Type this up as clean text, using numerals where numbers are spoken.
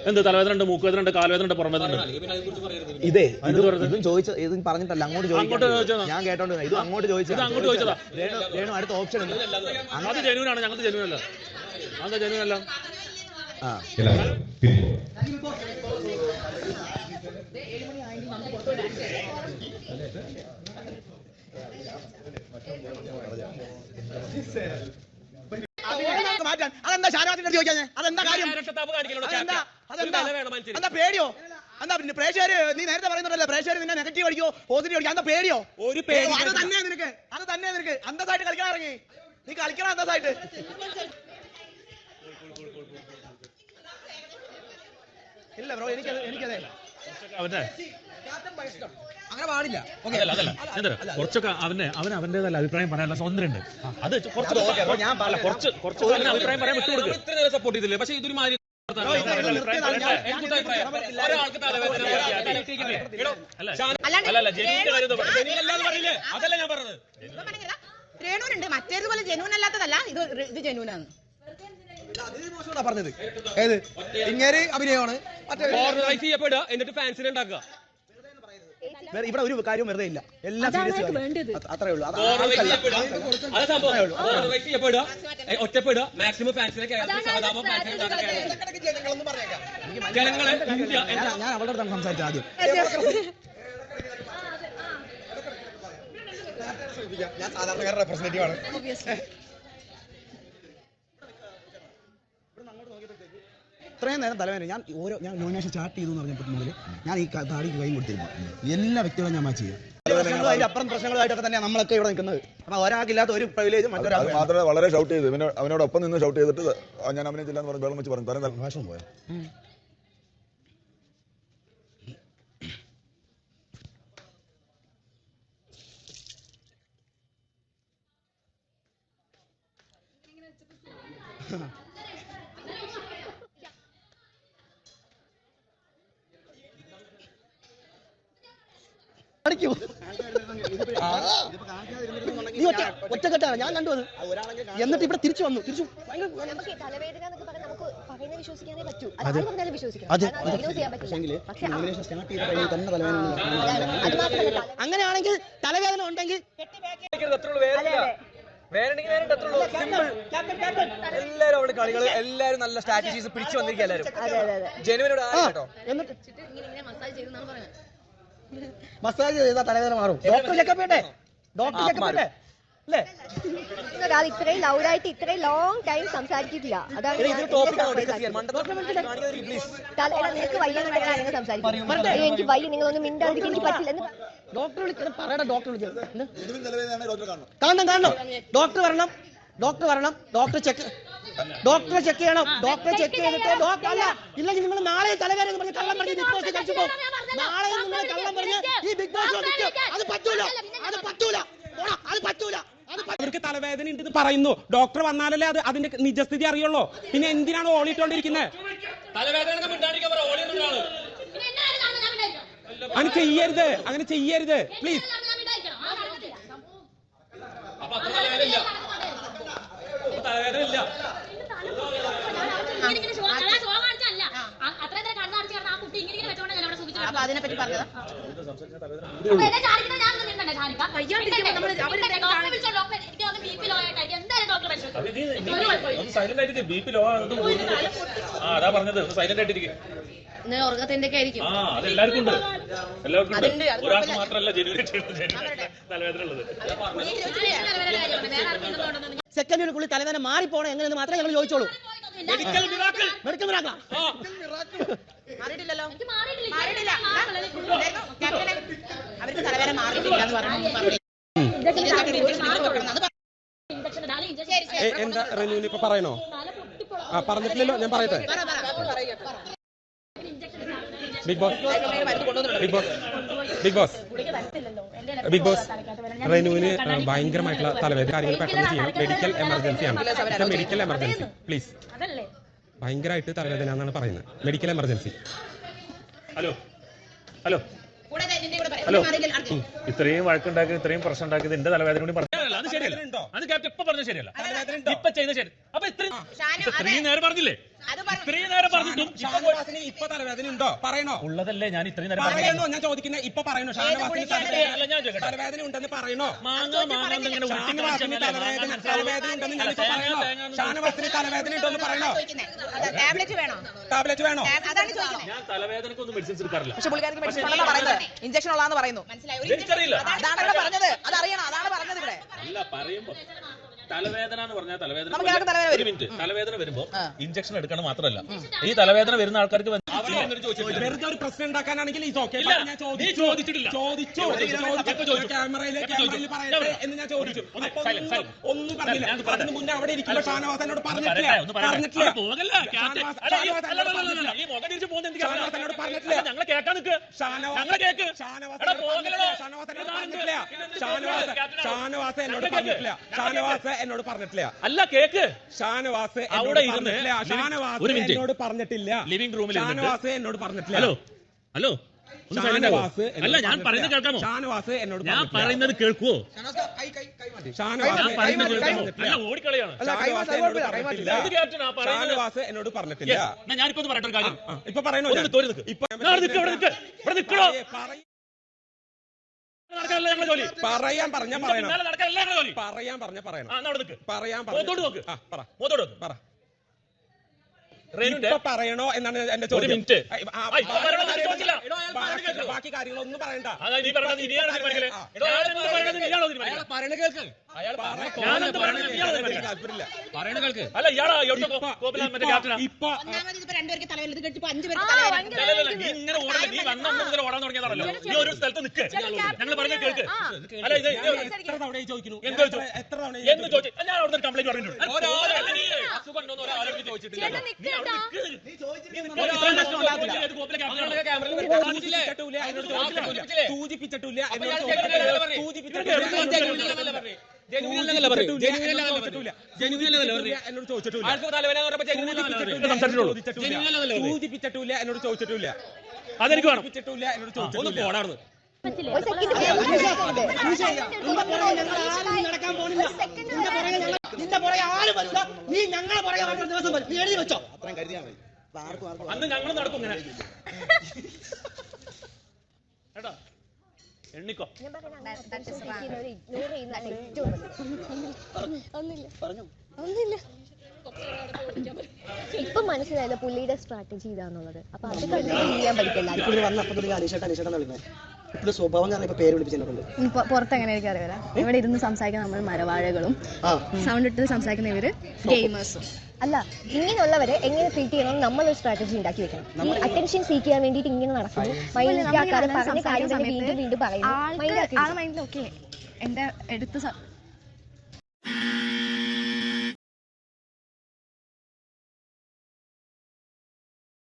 എന്ത് തലവേദന ഉണ്ട്, മൂക്കുവേദന ഉണ്ട്, കാൽവേദന ഉണ്ട്, പുറംവേദന ഉണ്ട്. ഇതും ചോദിച്ച ഇതും പറഞ്ഞിട്ടല്ല, അങ്ങോട്ട് ഞാൻ കേട്ടോണ്ട് ഇത് അങ്ങോട്ട് ചോദിച്ചതാ. രേണു അടുത്ത ഓപ്ഷൻ ഉണ്ട്. അത് ജെന്യൂനാണ്, ഞങ്ങൾക്ക് ജെന്യൂനല്ല. അത് ജെന്യൂനല്ല. അതെന്താ ഷാനവാസിന്റെ ചോദിക്കാൻ? അതെന്താ കാര്യം? എന്താ പേടിയോ? എന്താ പിന്നെ പ്രേക്ഷകര് നീ നേരത്തെ പറയുന്നുണ്ടല്ലോ, പ്രേക്ഷകര് നിന്നെ നെഗറ്റീവ് അടിക്കോ പോസിറ്റീവ് അടിക്കോ? എന്താ പേടിയോ? ഒരു പേടി അത് തന്നെ നിനക്ക് അന്തസ്സായിട്ട് കളിക്കാൻ ഇറങ്ങി. നീ കളിക്കണം അന്തസ്സായിട്ട്. ഇല്ല ബ്രോ, എനിക്കതേ അങ്ങനെ പാടില്ല. കുറച്ചൊക്കെ അവന്റേതല്ല അഭിപ്രായം പറയാനുള്ള സ്വാതന്ത്ര്യമുണ്ട്. അത് കുറച്ച് അഭിപ്രായം പറയാൻ വിട്ടുകൊടുക്കുക. ഇത്ര നേരം സപ്പോർട്ട് ചെയ്തില്ലേ, പക്ഷേ ഇതൊരു മാതിരി രേണുവിനുണ്ട്, മറ്റേതുപോലെ ജെന്യൂൻ അല്ലാത്തതല്ല, ഇത് ജെന്യൂനാണ് പറഞ്ഞത്. ഏത് ഇങ്ങനെ അഭിനയമാണ്, എന്നിട്ട് ഫാൻസിനെ ഉണ്ടാക്കുക. ഇവിടെ ഒരു കാര്യം വെറുതെ ഇല്ല, എല്ലാം അത്രേ ഉള്ളൂ. ഒറ്റപ്പെടുക, മാക്സിമം ഫാൻസിനെ ഞാൻ അവളുടെ അടുത്താണ് സംസാരിച്ചത് ആദ്യം. ഞാൻ സാധാരണക്കാരുടെ റെപ്രസെന്റേറ്റീവ് ആണ്. ഇത്രയും നേരം തലവേദന. ഞാൻ നോമിനേഷൻ സ്റ്റാർട്ട് ചെയ്തു എന്ന് പറഞ്ഞപ്പോൾ മുതൽ ഞാൻ ഈ താടിക്ക് കൈ കൊടുത്തിരുന്നു. എല്ലാ വ്യക്തികളും ഞാൻ മാച്ച് ചെയ്യും. അതിന്റെ അപ്പുറം പ്രശ്നങ്ങളായിട്ടൊക്കെ തന്നെയാണ് നമ്മളൊക്കെ ഇവിടെ നിൽക്കുന്നത്. അപ്പൊ ഒരാൾക്കില്ലാത്ത ഒരു പ്രിവിലേജ് മറ്റൊരാൾ മാത്രമേ വളരെ ഷൗട്ട് ചെയ്തു. അവനോടൊപ്പം നിന്ന് ഷൗട്ട് ചെയ്തിട്ട് ഞാൻ അഭിനയിച്ചില്ല എന്ന് പറഞ്ഞ് വെള്ളം വെച്ച് പറഞ്ഞു. തരം ഭാഷ പോയ ഒറ്റക്കെട്ടാണ് ഞാൻ കണ്ടു അത്. എന്നിട്ട് ഇവിടെ തിരിച്ചു വന്നു. അങ്ങനെയാണെങ്കിൽ തലവേദന ഉണ്ടെങ്കിൽ എല്ലാരും അവിടെ കളികൾ എല്ലാരും നല്ല സ്ട്രാറ്റജീസ് പിടിച്ചു വന്നിരിക്കും. എല്ലാരും ജനുവിനോട് മസാജ് ചെയ്താൽ തലവേദന മാറും. ഡോക്ടർ ചെക്കപ്പ് ചെയ്യട്ടെ, ഇത്രയും ലൗഡായിട്ട് ഇത്രയും ലോങ് ടൈം സംസാരിച്ചിട്ടില്ല. അതാണ് നിനക്ക് വയ്യ സംസാരിക്കും. എനിക്ക് വയ്യ, നിങ്ങളൊന്നും മിണ്ടാതിരിക്കാൻ എനിക്ക് പറ്റില്ല. ഡോക്ടർ വിളിക്കണം, പറയടാ. ഡോക്ടർ കാണണം. ഡോക്ടർ വരണം. ഡോക്ടറെ ചെക്ക് ചെയ്യണം. ഡോക്ടറെ ചെക്ക് ചെയ്തിട്ട് അല്ല ഇല്ലെങ്കിൽ നിങ്ങൾ നാളെ തലവേദന പറഞ്ഞ് കള്ളം പറഞ്ഞ് ബിഗ് ബോസ് കഴിച്ചു പോകും. നാളെ നിങ്ങൾ കള്ളം പറഞ്ഞ് ഈ ബിഗ് ബോസ് അത് പറ്റൂല. അവർക്ക് തലവേദന ഉണ്ടെന്ന് പറയുന്നു. ഡോക്ടർ വന്നാലല്ലേ അതിന്റെ നിജസ്ഥിതി അറിയുള്ളൂ. പിന്നെ എന്തിനാണ് ഓളിട്ടോണ്ടിരിക്കുന്നത്? അങ്ങനെ ചെയ്യരുത് പ്ലീസ്. അതിനെപ്പറ്റി പറഞ്ഞത് ഉറക്കത്തിന്റെ ഒക്കെ ആയിരിക്കും. ഒരാൾക്ക് മാത്രമല്ല തലവേദന ഉള്ളത്. സെക്കൻഡിനുള്ളിൽ തലവേദന മാറിപ്പോണം എങ്ങനെയെന്ന് മാത്രമേ ഞങ്ങൾ ചോദിച്ചോളൂ. മെഡിക്കൽ മിറാക്കിൾ മാറിയിട്ടില്ലല്ലോ. അവർക്ക് തലവേദന മാറിയിട്ടില്ല എന്ന് പറഞ്ഞു. എന്താ റെനുവിന് ഇപ്പൊ പറയണോ? പറഞ്ഞിട്ടില്ലല്ലോ, ഞാൻ പറയട്ടെ. ബിഗ് ബോസ് റെനുവിന് ഭയങ്കരമായിട്ടുള്ള തലവേദന കാര്യങ്ങൾ പെട്ടെന്ന് ചെയ്യണം. മെഡിക്കൽ എമർജൻസിയാണ്. Medical emergency please. ഭയങ്കരമായിട്ട് തലവേദന എന്നാണ് പറയുന്നത്. Medical emergency. ഹലോ ഇത്രയും വഴക്കുണ്ടാക്കി ഇത്രയും പ്രശ്നം ഉണ്ടാക്കിയത് എന്റെ തലവേദന കൂടി പറഞ്ഞു. അത് ശരിയല്ല. അത് ക്യാപ്റ്റൻ ഇപ്പൊ പറഞ്ഞത് ശരിയല്ല. ഇപ്പൊ ചെയ്ത ശരി. അപ്പൊ ഇത്രയും നേരം പറഞ്ഞില്ലേ? അത് പറഞ്ഞു. ഇത്രയും നേരം പറഞ്ഞിട്ടും ഷാനവാസിന് ഇപ്പൊ തലവേദന ഉണ്ടോ പറയണോ? ഉള്ളതല്ലേ ഞാൻ ഇത്രയും നേരം പറയണോ? ഞാൻ ചോദിക്കുന്നത് ഇപ്പൊ പറയണോ? ഷാനവാസിന് അല്ല, ഞാൻ ചോദിക്കട്ടെ. തലവേദന ഉണ്ടെന്ന് പറയണോ? ഇങ്ങനെ ഷാനവാസിന് തലവേദന ഉണ്ടെന്ന് ഞാനിപ്പോ പറയണോ? ഷാനവാസിന് തലവേദന ഉണ്ടോന്ന് പറയണോ? ടാബ്ലറ്റ് വേണോ? ടാബ്ലറ്റ് വേണോ? അതാണ് ചോദിക്കുന്നത്. ഞാൻ തലവേദനക്കൊന്നും മെഡിസിൻസ് എടുക്കാറില്ല. പക്ഷെ പുള്ളിക്കാർക്ക് മെഡിസിൻ ഉള്ളതാ പറയുന്നത്, ഇഞ്ചക്ഷൻ ഉള്ളതാന്ന് പറയുന്നു. മനസ്സിലായി. എനിക്കറിയില്ല. അതാണ് ഇവിടെ പറഞ്ഞത്, അതറിയണം, അതാണ് പറഞ്ഞത് ഇവിടെ. അല്ല, പറയുമ്പോ തലവേദന എന്ന് പറഞ്ഞാൽ തലവേദന നമുക്ക് എല്ലാവർക്കും തലവേദന ഒരു മിനിറ്റ്. തലവേദന വരുമ്പോ ഇഞ്ചക്ഷൻ എടുക്കണം മാത്രമല്ല, ഈ തലവേദന വരുന്ന ആൾക്കാർക്ക് വെറുതെ ഒരു പ്രശ്നം ഉണ്ടാക്കാനാണെങ്കിൽ ഇത് ഓക്കെ. ഇല്ല, ഞാൻ നീ ചോദിച്ചിട്ടില്ല. ചോദിച്ചു ക്യാമറയിൽ പറയട്ടെ എന്ന് ഞാൻ ചോദിച്ചു. അപ്പൊ ഒന്നും പറഞ്ഞില്ല. അതിന് മുന്നേ അവിടെ ഇരിക്കുമ്പോ ഷാനവാസനോട് പറഞ്ഞിട്ടില്ല. ഞങ്ങളെ കേൾക്കാൻ നിൽക്ക്. ഞങ്ങളെ കേക്ക്. ഷാനവാസ് എന്നോട് പറഞ്ഞിട്ടില്ല. ഷാനവാസ് എന്നോട് പറഞ്ഞിട്ടില്ല. അല്ല, കേക്ക്. ഷാനവാസ് അവിടെ ഇരുന്ന് ഷാനവാസ് ഒരു മിനിറ്റ് എന്നോട് പറഞ്ഞിട്ടില്ല. ലിവിംഗ് റൂമിൽ ഷാനവാസ് എന്നോട് പറഞ്ഞിട്ടില്ല. ഹലോ ഹലോ ഒന്ന് silent ആവോ? ഷാനവാസ് അല്ല, ഞാൻ പറയുന്നത് കേൾക്കാമോ? ഷാനവാസ് എന്നോട് ഞാൻ പറയുന്നത് കേൾക്കുവോ? ഷാനവാസ് ഞാൻ പറയുന്നത് കേൾക്കാമോ? അല്ല, ഓടിക്കളയാണ്. ഷാനവാസ് എന്നോട് പറഞ്ഞിട്ടില്ല. ഇത് ക്യാപ്റ്റനാ പറയുന്നത്. ഷാനവാസ് എന്നോട് പറഞ്ഞിട്ടില്ല. ഞാനിപ്പോ ഒന്ന് പറയട്ടെ ഒരു കാര്യം. ഇപ്പൊ പറയണോ? ഒന്ന് തോരി നിൽക്ക്. ഇവിടെ നിൽക്ക്. ഇവിടെ നിൽക്കണോ? നടക്കാനല്ല ഞങ്ങളുടെ ജോലി. പറയാൻ പറഞ്ഞ പറയണം. നടക്കാനല്ല ഞങ്ങളുടെ ജോലി. പറയാൻ പറഞ്ഞ പറയണം. അവിടെ നിൽക്ക്. പറയാൻ മുഖത്തോട്ട് നോക്ക്. പറ. മുഖത്തോട്ട് നോക്ക്. പറ. റേനുന്റെ ഇപ്പൊ പറയണോ എന്നാണ് എന്റെ ഒരു ചോദ്യം. മിനിറ്റ്. ബാക്കി കാര്യങ്ങളൊന്നും പറയണ്ട. അതായത് നീ പറയുന്നത് ഇനിയാണ് തീരുമാനിക്കല്. ഞാനെന്ത് പറയുന്നത് നീയാണോ തീരുമാനിക്കല്? ഞാനെന്ത് പറയുന്നത് നീയാണോ തീരുമാനിക്കല്? താല്പര്യമില്ല. അല്ല, ഇയാളാ എവിടുത്തെ മറ്റേ ക്യാപ്റ്റനാ? ഇപ്പൊ ഒന്നാമത് ഇതിപ്പോ 2 പേർക്ക് തലവേദന, ഇത് കഴിച്ചപ്പോ 5 പേർക്ക് തലവേദന. അല്ലല്ല, നീ ഇങ്ങനെ ഓടല്ലേ. നീ വന്ന മുതൽ ഓടാൻ തുടങ്ങിയതാണല്ലോ. നീ ഒരു സ്ഥലത്ത് നിൽക്ക്. ഞങ്ങൾ പറഞ്ഞ കേൾക്ക്. അല്ല, ഇത് എത്ര തവണ ചോദിക്കുന്നു? എന്ത് ചോദിച്ചു? എത്ര തവണ എന്ത് ചോദിച്ചു? ഞാൻ അവിടുന്ന് കംപ്ലൈന്റ് പറഞ്ഞിട്ടുണ്ട്. അസുഖം ഉണ്ടോന്ന് ഒരാളോട് ചോദിച്ചിട്ടില്ല. നീ അവിടെ നിൽക്ക്. സൂചിപ്പിച്ചിട്ടില്ല എന്നോട് ചോദിച്ചിട്ടില്ല. അതെനിക്ക് വേണം. എന്നോട് ചോദിച്ചിട്ടില്ല. ഒരു സെക്കൻഡ് നടക്കാൻ പോണില്ല. നിന്റെ പുറകെ ആരും വരില്ല. നീ ഞങ്ങളെ പുറകെ വരുന്ന ദിവസം വരും. നീ എഴുതി വെച്ചോ. അന്ന് ഞങ്ങൾ നടക്കും ഇങ്ങനെ. കേട്ടോ, എണ്ണിക്കോ. ഞാൻ ഇഗ്നോർ ചെയ്യുന്നതാണ് ഏറ്റവും ഒന്നുമില്ല. ഇപ്പൊ മനസ്സിലായല്ലോ പുള്ളിയുടെ സ്ട്രാറ്റജി ഇതാന്നുള്ളത്. അപ്പൊ അത് കണ്ടിന്യൂ ചെയ്യാൻ പഠിക്കല്ല. ഇപ്പോൾ സ്വഭാവം കാരണം ഇപ്പൊ പേര് വിളിപ്പിച്ചിട്ടുണ്ട്. പുറത്ത് എങ്ങനെ എനിക്ക് അറിയില്ല. ഇവിടെ ഇരുന്ന് സംസാരിക്കാൻ നമ്മൾ മരവാഴകളും സൗണ്ട് ഇട്ട് സംസാരിക്കുന്ന ഇവര് ഗെയിമേഴ്സും. അല്ല, ഇങ്ങനെയുള്ളവരെ എങ്ങനെ ട്രീറ്റ് ചെയ്യണം നമ്മളൊരു സ്ട്രാറ്റജി ഉണ്ടാക്കി വെക്കണം. അറ്റൻഷൻ സീക്ക് ചെയ്യാൻ വേണ്ടിയിട്ട് ഇങ്ങനെ നടക്കുന്നു. മൈൻഡ് ആക്കാതെ പറഞ്ഞ കാര്യം തന്നെ വീണ്ടും വീണ്ടും പറയുന്നു. ആൾ മൈൻഡിൽ ഓക്കെ എന്റെ എടുത്ത്